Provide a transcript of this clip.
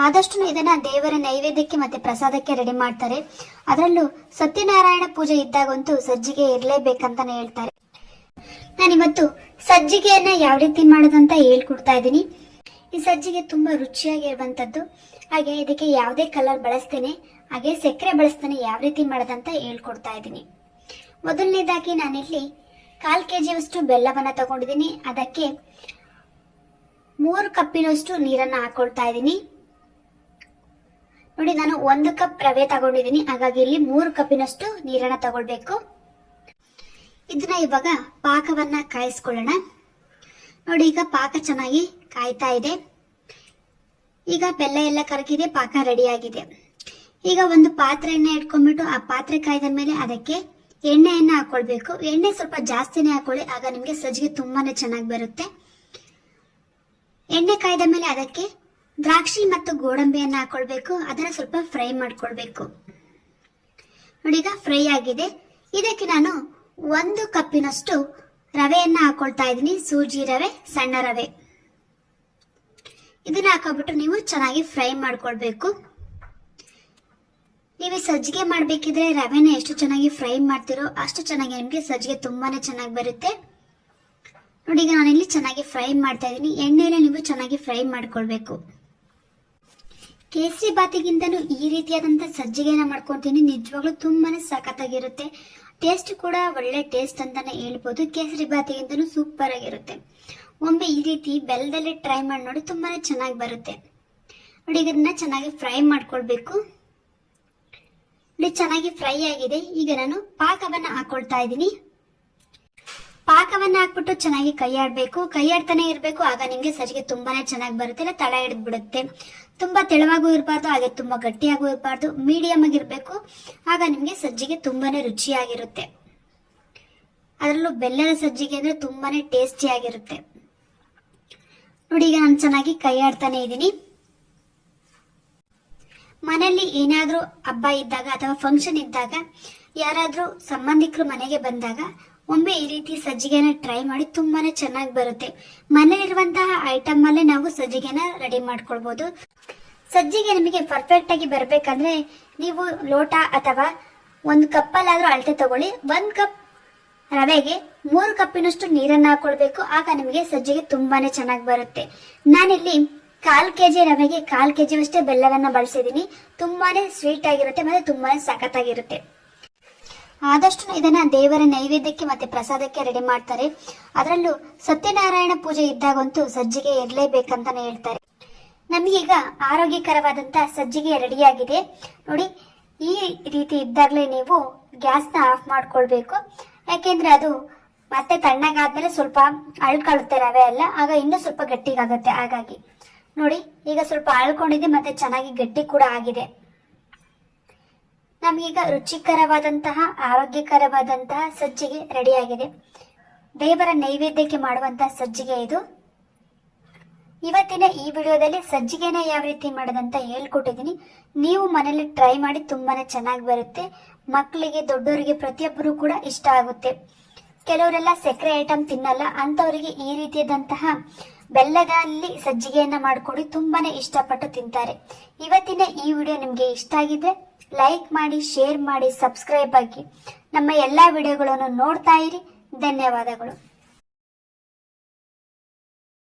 ಆದಷ್ಟು ಇದನ್ನ ದೇವರ ನೈವೇದ್ಯಕ್ಕೆ ಮತ್ತೆ ಪ್ರಸಾದಕ್ಕೆ ರೆಡಿ ಮಾಡ್ತಾರೆ. ಅದರಲ್ಲೂ ಸತ್ಯನಾರಾಯಣ ಪೂಜೆ ಇದ್ದಾಗಂತೂ ಸಜ್ಜಿಗೆ ಇರಲೇಬೇಕಂತಾನೆ ಹೇಳ್ತಾರೆ. ನಾನಿವತ್ತು ಸಜ್ಜಿಗೆಯನ್ನ ಯಾವ ರೀತಿ ಮಾಡೋದಂತ ಹೇಳ್ಕೊಡ್ತಾ ಇದ್ದೀನಿ. ಈ ಸಜ್ಜಿಗೆ ತುಂಬಾ ರುಚಿಯಾಗಿರುವಂತದ್ದು. ಹಾಗೆ ಇದಕ್ಕೆ ಯಾವುದೇ ಕಲರ್ ಬಳಸ್ತೇನೆ, ಹಾಗೆ ಸಕ್ಕರೆ ಬಳಸ್ತೇನೆ, ಯಾವ ರೀತಿ ಮಾಡೋದಂತ ಹೇಳ್ಕೊಡ್ತಾ ಇದ್ದೀನಿ. ಮೊದಲನೇದಾಗಿ ನಾನಿಲ್ಲಿ 1/4 kg ಬೆಲ್ಲವನ್ನ ತಗೊಂಡಿದ್ದೀನಿ. ಅದಕ್ಕೆ 3 ಕಪ್ಪಿನಷ್ಟು ನೀರನ್ನ ಹಾಕೊಳ್ತಾ ಇದ್ದೀನಿ. ನೋಡಿ, ನಾನು 1 ಕಪ್ ರವೆ ತಗೊಂಡಿದ್ದೀನಿ, ಹಾಗಾಗಿ ಇಲ್ಲಿ 3 ಕಪ್ಪಿನಷ್ಟು ನೀರನ್ನ ತಗೊಳ್ಬೇಕು. ಇದನ್ನ ಇವಾಗ ಪಾಕವನ್ನ ಕಾಯಿಸ್ಕೊಳ್ಳೋಣ. ನೋಡಿ, ಈಗ ಪಾಕ ಚೆನ್ನಾಗಿ ಕಾಯ್ತಾ ಇದೆ. ಈಗ ಬೆಲ್ಲ ಎಲ್ಲ ಕರಗಿದೆ, ಪಾಕ ರೆಡಿ ಆಗಿದೆ. ಈಗ ಒಂದು ಪಾತ್ರೆಯನ್ನ ಇಟ್ಕೊಂಡ್ಬಿಟ್ಟು ಆ ಪಾತ್ರೆ ಕಾಯ್ದ ಮೇಲೆ ಅದಕ್ಕೆ ಎಣ್ಣೆಯನ್ನ ಹಾಕೊಳ್ಬೇಕು. ಎಣ್ಣೆ ಸ್ವಲ್ಪ ಜಾಸ್ತಿನೇ ಹಾಕೊಳ್ಳಿ, ಆಗ ನಿಮ್ಗೆ ಸಜ್ಜಿಗೆ ತುಂಬಾನೇ ಚೆನ್ನಾಗಿ ಬರುತ್ತೆ. ಎಣ್ಣೆ ಕಾಯ್ದ ಮೇಲೆ ಅದಕ್ಕೆ ದ್ರಾಕ್ಷಿ ಮತ್ತು ಗೋಡಂಬಿಯನ್ನ ಹಾಕೊಳ್ಬೇಕು. ಅದನ್ನ ಸ್ವಲ್ಪ ಫ್ರೈ ಮಾಡ್ಕೊಳ್ಬೇಕು. ನೋಡಿ, ಈಗ ಫ್ರೈ ಆಗಿದೆ. ಇದಕ್ಕೆ ನಾನು 1 ಕಪ್ಪಿನಷ್ಟು ರವೆಯನ್ನ ಹಾಕೊಳ್ತಾ ಇದ್ದೀನಿ. ಸೂಜಿ ರವೆ, ಸಣ್ಣ ರವೆ. ಇದನ್ನ ಹಾಕೋಬಿಟ್ಟು ನೀವು ಚೆನ್ನಾಗಿ ಫ್ರೈ ಮಾಡ್ಕೊಳ್ಬೇಕು. ನೀವು ಸಜ್ಜಿಗೆ ಮಾಡ್ಬೇಕಿದ್ರೆ ರವೆನ ಎಷ್ಟು ಚೆನ್ನಾಗಿ ಫ್ರೈ ಮಾಡ್ತಿರೋ ಅಷ್ಟು ಚೆನ್ನಾಗಿ ನಿಮ್ಗೆ ಸಜ್ಜಿಗೆ ತುಂಬಾನೇ ಚೆನ್ನಾಗಿ ಬರುತ್ತೆ. ನೋಡಿ, ಈಗ ನಾನಿಲ್ಲಿ ಚೆನ್ನಾಗಿ ಫ್ರೈ ಮಾಡ್ತಾ ಇದ್ದೀನಿ. ಎಣ್ಣೆಲೆ ನೀವು ಚೆನ್ನಾಗಿ ಫ್ರೈ ಮಾಡ್ಕೊಳ್ಬೇಕು. ಕೇಸರಿ ಬಾತಿಗಿಂತನೂ ಈ ರೀತಿಯಾದಂತ ಸಜ್ಜಿಗೆನ ಮಾಡ್ಕೊಂತೀನಿ. ನಿಜವಾಗ್ಲೂ ತುಂಬಾನೇ ಸಖತ್ತಾಗಿರುತ್ತೆ. ಟೇಸ್ಟ್ ಕೂಡ ಒಳ್ಳೆ ಟೇಸ್ಟ್ ಅಂತಾನೆ ಹೇಳ್ಬೋದು. ಕೇಸರಿ ಬಾತಿಗಿಂತನೂ ಸೂಪರ್ ಆಗಿರುತ್ತೆ. ಒಮ್ಮೆ ಈ ರೀತಿ ಬೆಲ್ಲದಲ್ಲಿ ಟ್ರೈ ಮಾಡಿ ನೋಡಿ, ತುಂಬಾನೇ ಚೆನ್ನಾಗಿ ಬರುತ್ತೆ. ನೋಡಿ, ಇದನ್ನ ಚೆನ್ನಾಗಿ ಫ್ರೈ ಮಾಡ್ಕೊಳ್ಬೇಕು. ನೋಡಿ, ಚೆನ್ನಾಗಿ ಫ್ರೈ ಆಗಿದೆ. ಈಗ ನಾನು ಪಾಕವನ್ನ ಹಾಕೊಳ್ತಾ ಇದ್ದೀನಿ. ಪಾಕವನ್ನ ಹಾಕ್ಬಿಟ್ಟು ಚೆನ್ನಾಗಿ ಕೈ ಆಡ್ಬೇಕು. ಕೈ ಆಡ್ತಾನೆ ಇರಬೇಕು, ಆಗ ನಿಮ್ಗೆ ಸಜ್ಜಿಗೆ ತುಂಬಾನೇ ಚೆನ್ನಾಗಿ ಬರುತ್ತೆ. ಇಲ್ಲ ತಳ ಹಿಡಿದು ಬಿಡುತ್ತೆ. ತುಂಬಾ ತೆಳುವಾಗೂ ಇರಬಾರ್ದು, ಹಾಗೆ ತುಂಬಾ ಗಟ್ಟಿಯಾಗೂ ಇರಬಾರ್ದು, ಮೀಡಿಯಂ ಆಗಿರ್ಬೇಕು. ಆಗ ನಿಮ್ಗೆ ಸಜ್ಜಿಗೆ ತುಂಬಾನೇ ರುಚಿಯಾಗಿರುತ್ತೆ. ಅದರಲ್ಲೂ ಬೆಲ್ಲದ ಸಜ್ಜಿಗೆ ಅಂದ್ರೆ ತುಂಬಾನೇ ಟೇಸ್ಟಿ ಆಗಿರುತ್ತೆ. ನೋಡಿ, ಈಗ ನಾನು ಚೆನ್ನಾಗಿ ಕೈ ಆಡ್ತಾನೆ ಇದ್ದೀನಿ. ಮನೆಯಲ್ಲಿ ಏನಾದ್ರೂ ಹಬ್ಬ ಇದ್ದಾಗ ಅಥವಾ ಫಂಕ್ಷನ್ ಇದ್ದಾಗ, ಯಾರಾದ್ರೂ ಸಂಬಂಧಿಕರು ಮನೆಗೆ ಬಂದಾಗ ಒಮ್ಮೆ ಈ ರೀತಿ ಸಜ್ಜಿಗೆನ ಟ್ರೈ ಮಾಡಿ, ತುಂಬಾನೇ ಚೆನ್ನಾಗಿ ಬರುತ್ತೆ. ಮನೆಯಲ್ಲಿರುವಂತಹ ಐಟಮ್ ಅಲ್ಲೇ ನಾವು ಸಜ್ಜಿಗೆನ ರೆಡಿ ಮಾಡ್ಕೊಳ್ಬಹುದು. ಸಜ್ಜಿಗೆ ನಿಮಗೆ ಪರ್ಫೆಕ್ಟ್ ಆಗಿ ಬರ್ಬೇಕಂದ್ರೆ ನೀವು ಲೋಟ ಅಥವಾ 1 ಕಪ್ಪಲ್ಲಾದ್ರೂ ಅಳತೆ ತಗೊಳ್ಳಿ. 1 ಕಪ್ ರವೆಗೆ 3 ಕಪ್ಪಿನಷ್ಟು ನೀರನ್ನ ಹಾಕೊಳ್ಬೇಕು. ಆಗ ನಿಮಗೆ ಸಜ್ಜಿಗೆ ತುಂಬಾನೇ ಚೆನ್ನಾಗಿ ಬರುತ್ತೆ. ನಾನಿಲ್ಲಿ 1/4 kg ರವೆಗೆ 1/4 kg ಅಷ್ಟೇ ಬೆಲ್ಲವನ್ನ ಬಳಸಿದೀನಿ. ತುಂಬಾನೇ ಸ್ವೀಟ್ ಆಗಿರುತ್ತೆ ಮತ್ತೆ ತುಂಬಾನೇ ಸಖತ್ತಾಗಿರುತ್ತೆ. ಆದಷ್ಟು ಇದನ್ನ ದೇವರ ನೈವೇದ್ಯಕ್ಕೆ ಮತ್ತೆ ಪ್ರಸಾದಕ್ಕೆ ರೆಡಿ ಮಾಡ್ತಾರೆ. ಅದರಲ್ಲೂ ಸತ್ಯನಾರಾಯಣ ಪೂಜೆ ಇದ್ದಾಗಂತೂ ಸಜ್ಜಿಗೆ ಇರಲೇಬೇಕಂತಾನೆ ಹೇಳ್ತಾರೆ. ನಮಗೀಗ ಆರೋಗ್ಯಕರವಾದಂತ ಸಜ್ಜಿಗೆ ರೆಡಿಯಾಗಿದೆ. ನೋಡಿ, ಈ ರೀತಿ ಇದ್ದಾಗಲೇ ನೀವು ಗ್ಯಾಸ್ನ ಆಫ್ ಮಾಡ್ಕೊಳ್ಬೇಕು. ಯಾಕೆಂದ್ರೆ ಅದು ಮತ್ತೆ ತಣ್ಣಗಾದ್ಮೇಲೆ ಸ್ವಲ್ಪ ಅಳ್ಕೊಳ್ಳುತ್ತೆ ರವೆ ಎಲ್ಲ, ಆಗ ಇನ್ನೂ ಸ್ವಲ್ಪ ಗಟ್ಟಿಗಾಗುತ್ತೆ. ಹಾಗಾಗಿ ನೋಡಿ, ಈಗ ಸ್ವಲ್ಪ ಅಳ್ಕೊಂಡಿದೆ ಮತ್ತೆ ಚೆನ್ನಾಗಿ ಗಟ್ಟಿ ಕೂಡ ಆಗಿದೆ. ನಮಗೀಗ ರುಚಿಕರವಾದಂತಹ ಆರೋಗ್ಯಕರವಾದಂತಹ ಸಜ್ಜಿಗೆ ರೆಡಿಯಾಗಿದೆ. ದೇವರ ನೈವೇದ್ಯಕ್ಕೆ ಮಾಡುವಂತಹ ಸಜ್ಜಿಗೆ ಇದು. ಇವತ್ತಿನ ಈ ವಿಡಿಯೋದಲ್ಲಿ ಸಜ್ಜಿಗೆನ ಯಾವ ರೀತಿ ಮಾಡೋದಂತ ಹೇಳ್ಕೊಟ್ಟಿದ್ದೀನಿ. ನೀವು ಮನೇಲಿ ಟ್ರೈ ಮಾಡಿ, ತುಂಬಾನೇ ಚೆನ್ನಾಗಿ ಬರುತ್ತೆ. ಮಕ್ಕಳಿಗೆ, ದೊಡ್ಡವರಿಗೆ, ಪ್ರತಿಯೊಬ್ಬರು ಕೂಡ ಇಷ್ಟ ಆಗುತ್ತೆ. ಕೆಲವರೆಲ್ಲ ಸಕ್ಕರೆ ಐಟಮ್ ತಿನ್ನಲ್ಲ, ಅಂತವರಿಗೆ ಈ ರೀತಿಯಾದಂತಹ ಬೆಲ್ಲದಲ್ಲಿ ಸಜ್ಜಿಗೆಯನ್ನ ಮಾಡಿಕೊಡಿ, ತುಂಬಾನೇ ಇಷ್ಟಪಟ್ಟು ತಿಂತಾರೆ. ಇವತ್ತಿನ ಈ ವಿಡಿಯೋ ನಿಮ್ಗೆ ಇಷ್ಟ ಆಗಿದ್ರೆ ಲೈಕ್ ಮಾಡಿ, ಶೇರ್ ಮಾಡಿ, ಸಬ್ಸ್ಕ್ರೈಬ್ ಆಗಿ ನಮ್ಮ ಎಲ್ಲಾ ವಿಡಿಯೋಗಳನ್ನು ನೋಡ್ತಾ ಇರಿ. ಧನ್ಯವಾದಗಳು.